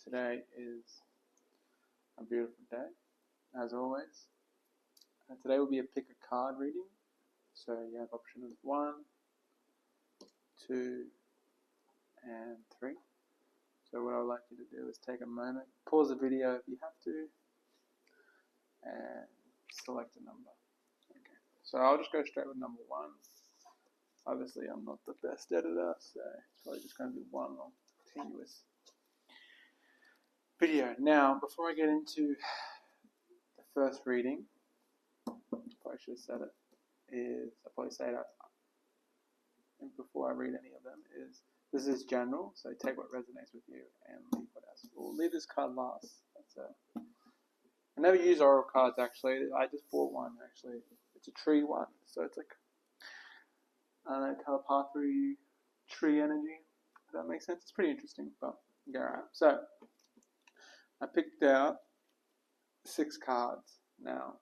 Today is a beautiful day, as always. And today will be a pick a card reading. So you have option of 1, 2, and 3. So what I would like you to do is take a moment, pause the video if you have to, and select a number. Okay. So I'll just go straight with number 1. Obviously I'm not the best editor, so it's probably just going to be one long continuous video. Now, before I get into the first reading, I probably should have said it, is, I'll probably say that and before I read any of them, is this is general, so take what resonates with you and leave what else. We'll leave this card last. I never use oracle cards actually. I just bought one actually. It's a tree one, so it's like, I don't know, telepathy, tree energy. Does that make sense? It's pretty interesting, but go around. So I picked out 6 cards. Now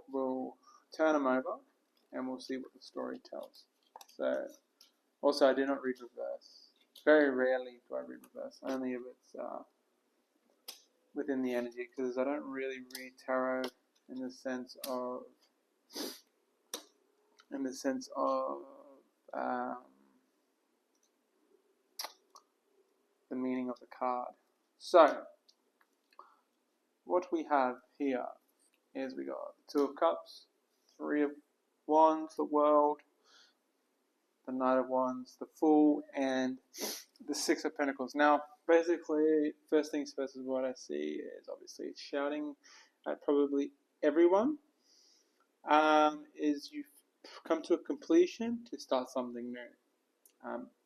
we'll turn them over and we'll see what the story tells. So also I do not read reverse. Very rarely do I read reverse. Only if it's within the energy, because I don't really read tarot in the sense of the meaning of the card. So what we have here is we got the 2 of Cups, 3 of Wands, the World, the Knight of Wands, the Fool, and the 6 of Pentacles. Now, basically, first things first is what I see is obviously shouting at probably everyone. Is you've come to a completion to start something new.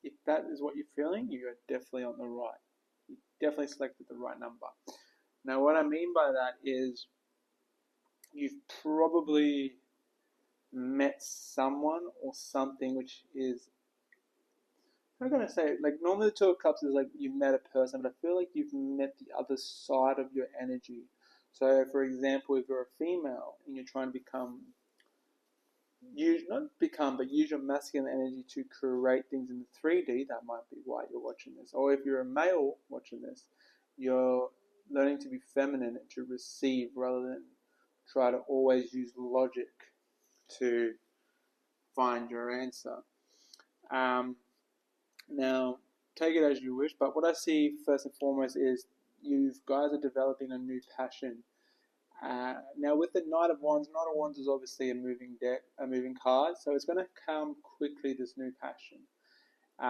If that is what you're feeling, you are definitely on the right. You definitely selected the right number. Now, what I mean by that is you've probably met someone or something which is, I'm going to say, like normally the 2 of Cups is like you've met a person, but I feel like you've met the other side of your energy. So, for example, if you're a female and you're trying to use your masculine energy to create things in the 3D, that might be why you're watching this. Or if you're a male watching this, you're learning to be feminine and to receive rather than try to always use logic to find your answer. Now, take it as you wish, but what I see first and foremost is you guys are developing a new passion. Now, with the Knight of Wands is obviously a moving card, so it's going to come quickly, this new passion,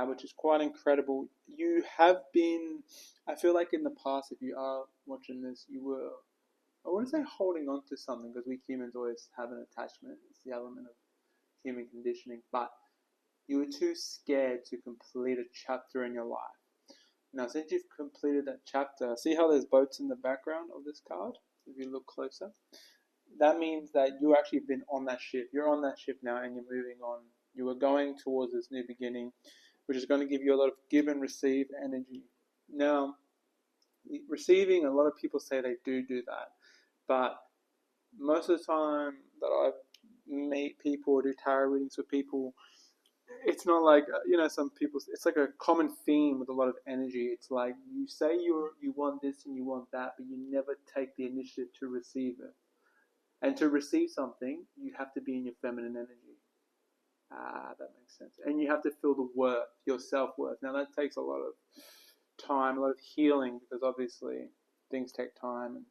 which is quite incredible. You have been, I feel like in the past, if you are watching this, you were, I wouldn't say holding on to something, because we humans always have an attachment. It's the element of human conditioning, but you were too scared to complete a chapter in your life. Now, since you've completed that chapter, see how there's boats in the background of this card? If you look closer, that means that you actually been on that ship. You're on that ship now and you're moving on. You are going towards this new beginning, which is going to give you a lot of give and receive energy. Now, receiving, a lot of people say they do that, but most of the time that I meet people or do tarot readings with people, it's not like, some people, it's like a common theme with a lot of energy. It's like you say you want this and you want that, but you never take the initiative to receive it. And to receive something, you have to be in your feminine energy. That makes sense. And you have to feel the worth, your self-worth. Now that takes a lot of time, a lot of healing, because obviously things take time and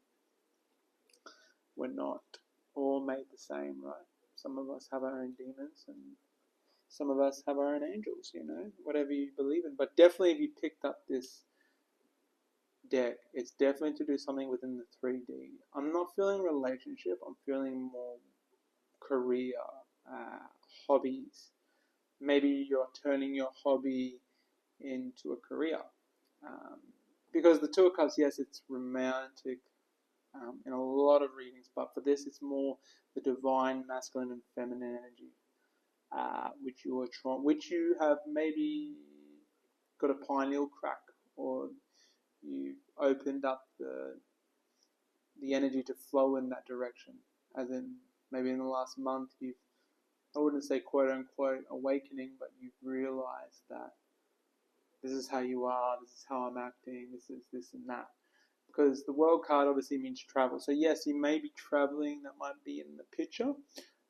we're not all made the same, right? Some of us have our own demons and some of us have our own angels, whatever you believe in. But definitely if you picked up this deck, it's definitely to do something within the 3D. I'm not feeling relationship, I'm feeling more career, hobbies. Maybe you're turning your hobby into a career. Because the 2 of Cups, yes, it's romantic in a lot of readings, but for this it's more the divine masculine and feminine energy. Which you have maybe got a pineal crack, or you've opened up the energy to flow in that direction. As in, maybe in the last month you've, I wouldn't say quote unquote awakening, but you've realized that this is how you are, this is how I'm acting, this is this and that. Because the world card obviously means travel. So yes, you may be traveling, that might be in the picture,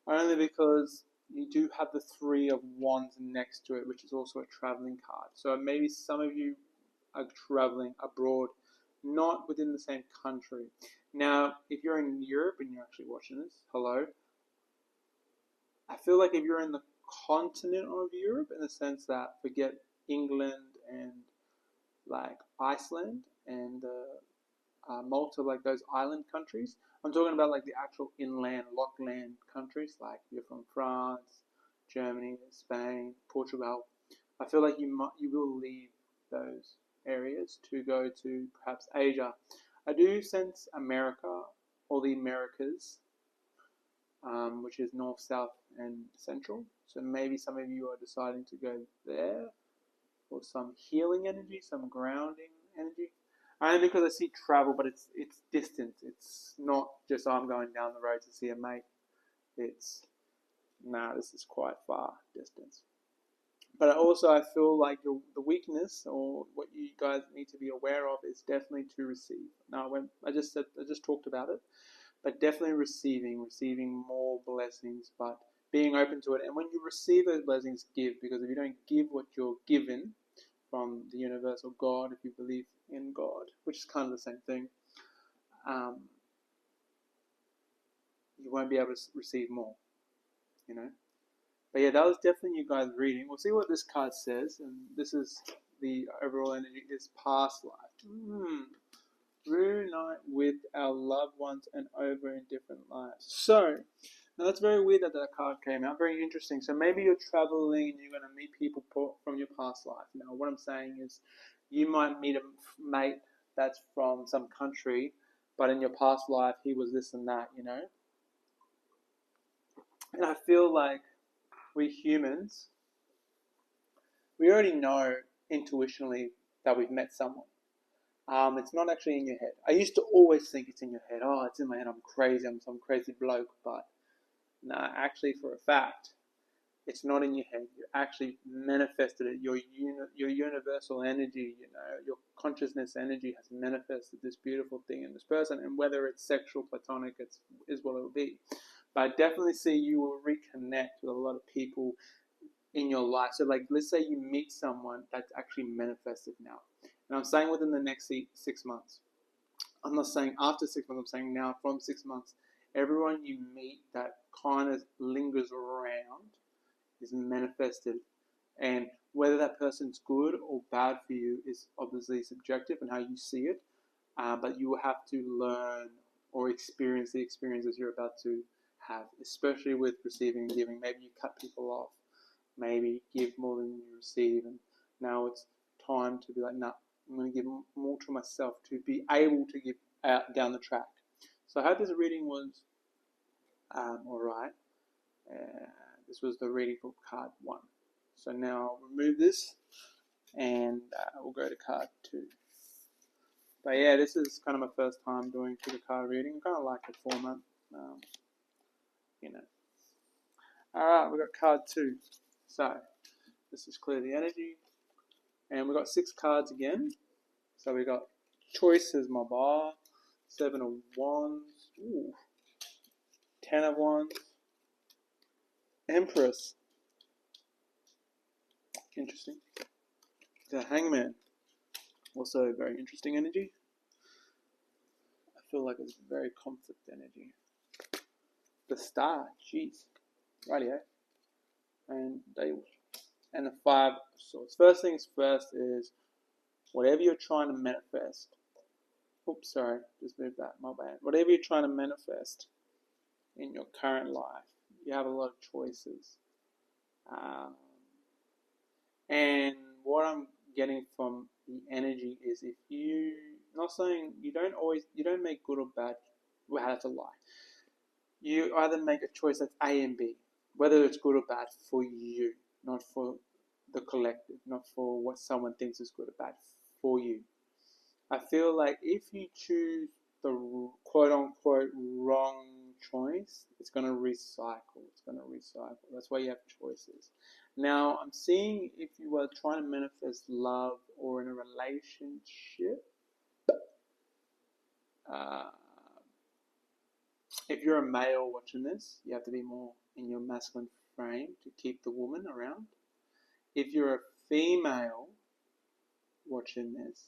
only because you do have the Three of Wands next to it, which is also a traveling card. So maybe some of you are traveling abroad, not within the same country. Now, if you're in Europe and you're actually watching this, hello. I feel like if you're in the continent of Europe, in the sense that forget England and like Iceland and Malta, like those island countries. I'm talking about like the actual inland, lockland countries, like you're from France, Germany, Spain, Portugal. I feel like you will leave those areas to go to perhaps Asia. I do sense America or the Americas, which is north, south, and central. So maybe some of you are deciding to go there for some healing energy, some grounding energy. Only because I see travel, but it's distance. It's not just I'm going down the road to see a mate. It's this is quite far distance. But also I feel like the weakness or what you guys need to be aware of is definitely to receive. Now I just talked about it, but definitely receiving more blessings, but being open to it. And when you receive those blessings, give, because if you don't give what you're given from the universal God, if you believe in God, which is kind of the same thing, you won't be able to receive more, you know. But yeah, that was definitely you guys reading. We'll see what this card says, and this is the overall energy is past life. Reunite with our loved ones and over in different lives. So, now that's very weird that card came out. Very interesting. So maybe you're traveling and you're going to meet people from your past life. Now, what I'm saying is you might meet a mate that's from some country, but in your past life, he was this and that, you know? And I feel like we humans, we already know intuitionally that we've met someone. It's not actually in your head. I used to always think it's in your head. Oh, it's in my head. I'm crazy. I'm some crazy bloke. But no, actually, for a fact, it's not in your head. You actually manifested it. Your universal energy, your consciousness energy has manifested this beautiful thing in this person. And whether it's sexual, platonic, is what it will be. But I definitely see you will reconnect with a lot of people in your life. So like, let's say you meet someone that's actually manifested now. And I'm saying within the next 6 months. I'm not saying after 6 months, I'm saying now from 6 months. Everyone you meet that kind of lingers around is manifested. And whether that person's good or bad for you is obviously subjective and how you see it. But you will have to learn or experience the experiences you're about to have, especially with receiving and giving. Maybe you cut people off. Maybe give more than you receive. And now it's time to be like, nah, I'm going to give more to myself to be able to give out down the track. So I hope this reading was alright. This was the reading for card 1. So now I'll remove this and we'll go to card 2. But yeah, this is kind of my first time doing the card reading. I kind of like the format, Alright, we've got card 2. So this is clear the energy. And we've got 6 cards again. So we got choice is my bar, 7 of wands, 10 of wands, Empress, interesting, the Hangman, also very interesting energy. I feel like it's very conflict energy. The Star, jeez, rightio, and the 5 of swords. First things first is whatever you're trying to manifest. Oops, sorry, just moved that, my bad. Whatever you're trying to manifest in your current life, you have a lot of choices. And what I'm getting from the energy is if you, not saying you don't make good or bad, well, that's a lie. You either make a choice that's A and B, whether it's good or bad for you, not for the collective, not for what someone thinks is good or bad, for you. I feel like if you choose the quote-unquote wrong choice, it's going to recycle. It's going to recycle. That's why you have choices. Now, I'm seeing if you are trying to manifest love or in a relationship, if you're a male watching this, you have to be more in your masculine frame to keep the woman around. If you're a female watching this,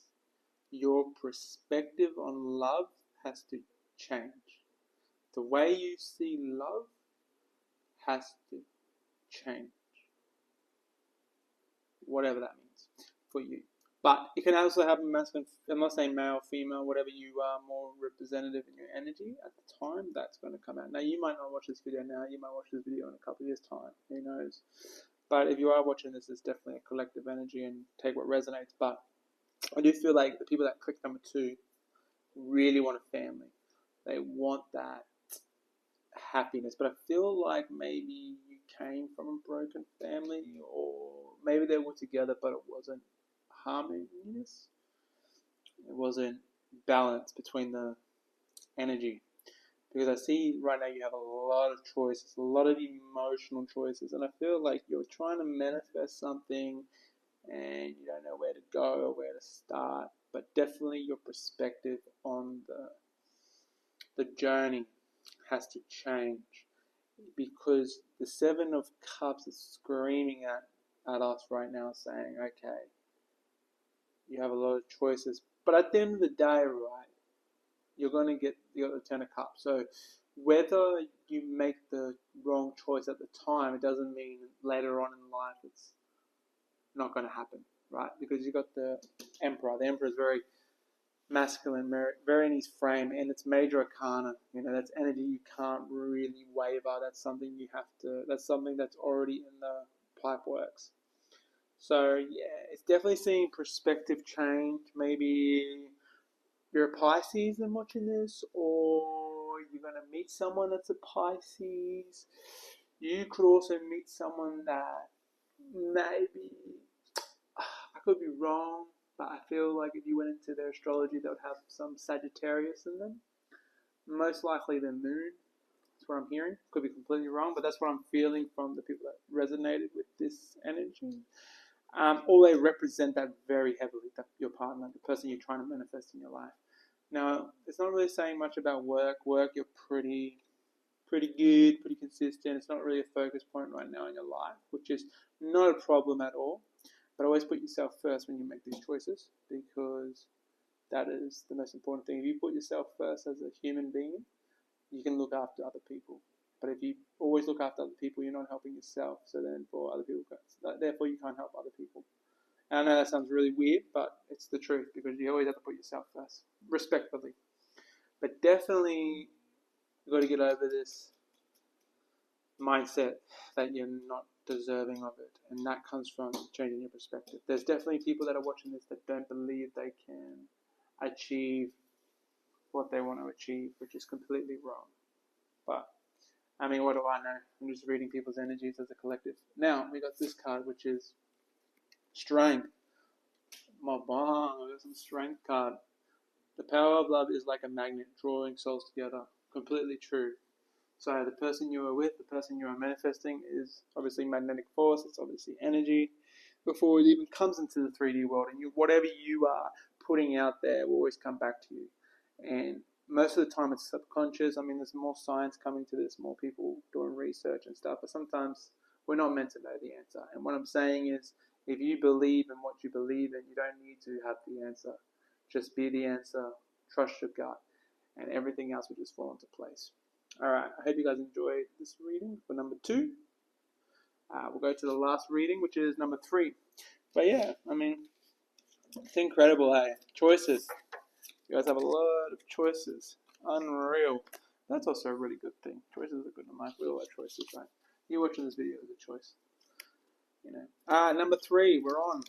your perspective on love has to change. The way you see love has to change. Whatever that means for you. But it can also happen masculine. I'm not saying male, female, whatever you are more representative in your energy at the time, that's going to come out. Now, you might not watch this video now. You might watch this video in a couple of years' time. Who knows? But if you are watching this, it's definitely a collective energy and take what resonates. But I do feel like the people that click number 2 really want a family. They want that happiness. But I feel like maybe you came from a broken family, or maybe they were together but it wasn't harmonious. It wasn't balance between the energy. Because I see right now you have a lot of choices, a lot of emotional choices, and I feel like you're trying to manifest something and you don't know where to go or where to start. But definitely your perspective on the journey has to change, because the 7 of Cups is screaming at us right now, saying, okay, you have a lot of choices, but at the end of the day, right, you're going to get the 10 of Cups. So whether you make the wrong choice at the time, it doesn't mean later on in life it's not going to happen, right? Because you got the Emperor. The Emperor is very masculine, very in his frame, and it's major arcana. You know, that's energy you can't really waver. That's something you have to. That's something that's already in the pipe works. So yeah, it's definitely seeing perspective change. Maybe you're a Pisces and watching this, or you're gonna meet someone that's a Pisces. You could also meet someone that maybe, I could be wrong, but I feel like if you went into their astrology, they would have some Sagittarius in them. Most likely the moon. That's what I'm hearing. Could be completely wrong, but that's what I'm feeling from the people that resonated with this energy. Or they represent that very heavily, your partner, the person you're trying to manifest in your life. Now, it's not really saying much about work. Work, you're pretty good, pretty consistent. It's not really a focus point right now in your life, which is not a problem at all. But always put yourself first when you make these choices, because that is the most important thing. If you put yourself first as a human being, you can look after other people. But if you always look after other people, you're not helping yourself. So then, therefore, you can't help other people. And I know that sounds really weird, but it's the truth, because you always have to put yourself first, respectfully. But definitely, you've got to get over this mindset that you're not deserving of it, and that comes from changing your perspective. There's definitely people that are watching this that don't believe they can achieve what they want to achieve, which is completely wrong. But I mean, what do I know? I'm just reading people's energies as a collective. Now we got this card, which is Strength. My bong, I got some Strength card. The power of love is like a magnet drawing souls together. Completely true. So the person you are with, the person you are manifesting, is obviously magnetic force. It's obviously energy before it even comes into the 3D world. And whatever you are putting out there will always come back to you. And most of the time it's subconscious. I mean, there's more science coming to this, more people doing research and stuff. But sometimes we're not meant to know the answer. And what I'm saying is, if you believe in what you believe in, you don't need to have the answer. Just be the answer. Trust your gut. And everything else will just fall into place. Alright, I hope you guys enjoyed this reading for number 2. We'll go to the last reading, which is number 3. But yeah, I mean, it's incredible, hey? Choices. You guys have a lot of choices. Unreal. That's also a really good thing. Choices are good in life. We all have choices, right? You watching this video is a choice. You know. Number 3, we're on.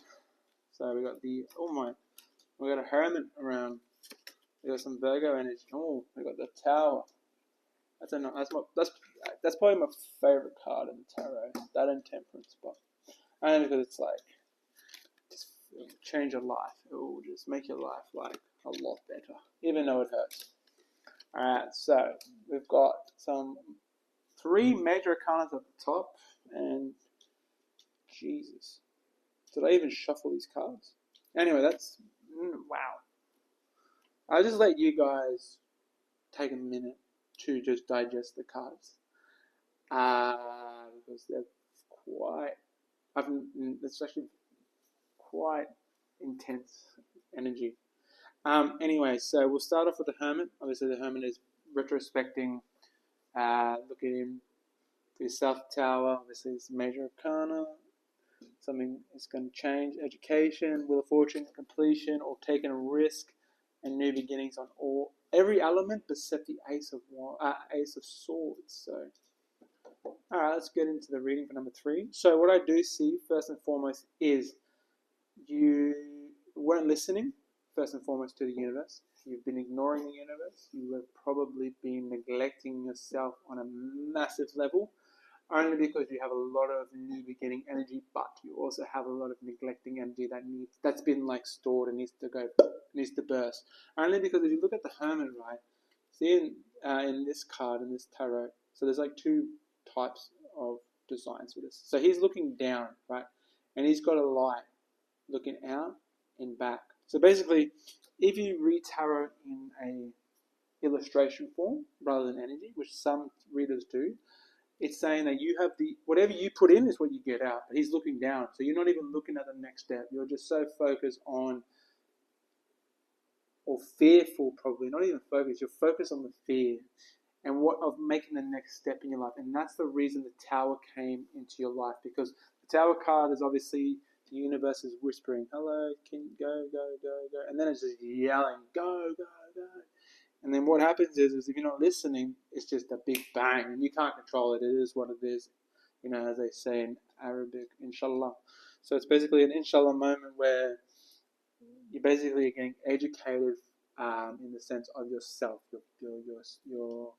So we got we got a hermit around. We got some Virgo energy. Oh, we got the Tower. That's probably my favorite card in the tarot. That and Temperance, but only because it's like, just change your life. It will just make your life like a lot better, even though it hurts. Alright, so we've got some 3 major arcanas at the top, and Jesus, did I even shuffle these cards? Anyway, that's wow. I'll just let you guys take a minute to just digest the cards, because they're quite. It's actually quite intense energy. Anyway, so we'll start off with the Hermit. Obviously, the Hermit is retrospecting, look at him, his South Tower. Obviously, it's major arcana. Something is going to change. Education, Wheel of Fortune, completion, or taking a risk, and new beginnings on every element except the Ace of Swords. So, all right, let's get into the reading for number 3. So, what I do see first and foremost is you weren't listening. First and foremost to the universe. You've been ignoring the universe. You have probably been neglecting yourself on a massive level, only because you have a lot of new beginning energy, but you also have a lot of neglecting energy that's been like stored and needs to burst. Only because if you look at the Hermit, right, see in this card, in this tarot, so there's like 2 types of designs for this. So he's looking down, right, and he's got a light looking out and back. So basically, if you read tarot in a illustration form rather than energy, which some readers do, it's saying that you have whatever you put in is what you get out. But he's looking down, so you're not even looking at the next step. You're just so focused on, or fearful probably, not even focused. You're focused on the fear and of making the next step in your life. And that's the reason the Tower came into your life, because the Tower card is obviously the universe is whispering, hello, can go, go, go, go. And then it's just yelling, go, go, go. And then what happens is if you're not listening, it's just a big bang. And you can't control it. It is what it is, as they say in Arabic, inshallah. So it's basically an inshallah moment where you're basically getting educated in the sense of yourself, your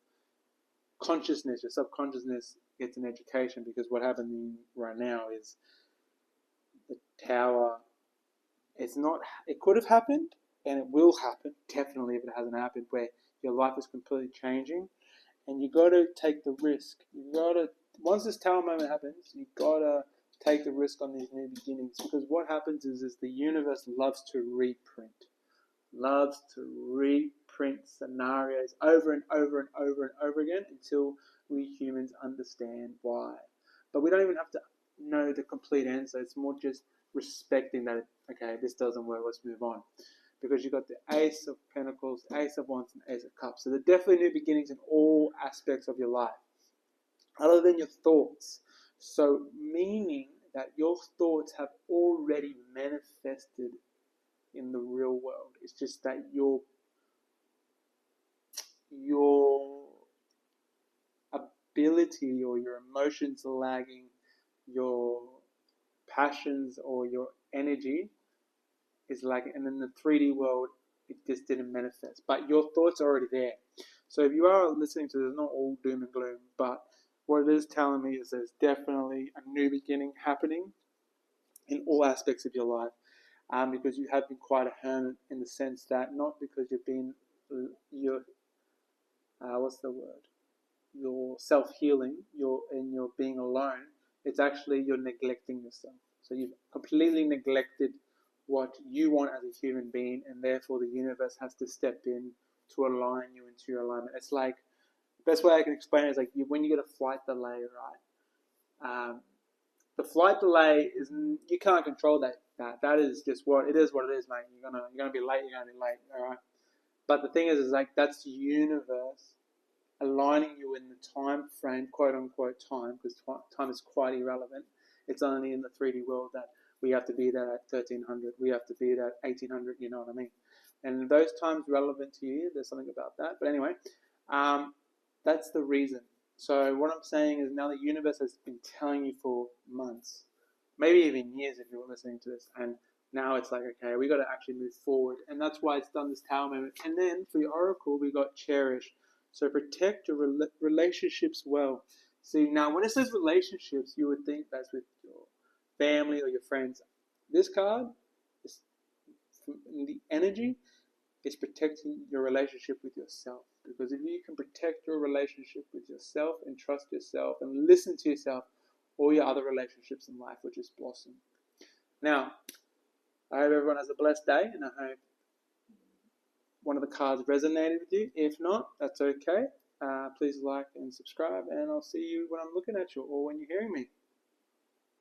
consciousness, your subconsciousness gets an education, because what happening right now is the Tower, it could have happened, and it will happen, definitely, if it hasn't happened, where your life is completely changing, and you got to take the risk. Once this Tower moment happens, you got to take the risk on these new beginnings, because what happens is the universe loves to reprint scenarios over and over and over and over again until we humans understand why. But we don't even have to know the complete answer. It's more just respecting that, okay, this doesn't work, let's move on. Because you've got the Ace of Pentacles, Ace of Wands, and Ace of Cups. So there are definitely new beginnings in all aspects of your life, other than your thoughts. So meaning that your thoughts have already manifested in the real world. It's just that your ability or your emotions are lagging, your passions or your energy is lagging, and in the 3D world it just didn't manifest. But your thoughts are already there. So if you are listening to this, it's not all doom and gloom, but what it is telling me is there's definitely a new beginning happening in all aspects of your life. Because you have been quite a hermit, in the sense that not because you've been your self-healing, you're being alone. It's actually you're neglecting yourself. So you've completely neglected what you want as a human being, and therefore the universe has to step in to align you into your alignment. It's like, the best way I can explain it is like when you get a flight delay, right? The flight delay is, you can't control that. That is just what it is, mate. You're gonna be late. All right. But the thing is like that's the universe aligning you in the time frame, quote unquote time, because time is quite irrelevant. It's only in the 3D world that we have to be there at 1300. We have to be there at 1800. You know what I mean? And those times relevant to you. There's something about that. But anyway, that's the reason. So what I'm saying is now the universe has been telling you for months, maybe even years if you're listening to this, and now it's like, okay, we got to actually move forward, and that's why it's done this Tower moment. And then for your Oracle, we got Cherish. So protect your relationships well. See, now when it says relationships, you would think that's with your family or your friends. This card, the energy, is protecting your relationship with yourself. Because if you can protect your relationship with yourself and trust yourself and listen to yourself, all your other relationships in life will just blossom. Now, I hope everyone has a blessed day, and I hope one of the cards resonated with you. If not, that's okay. Please like and subscribe, and I'll see you when I'm looking at you or when you're hearing me.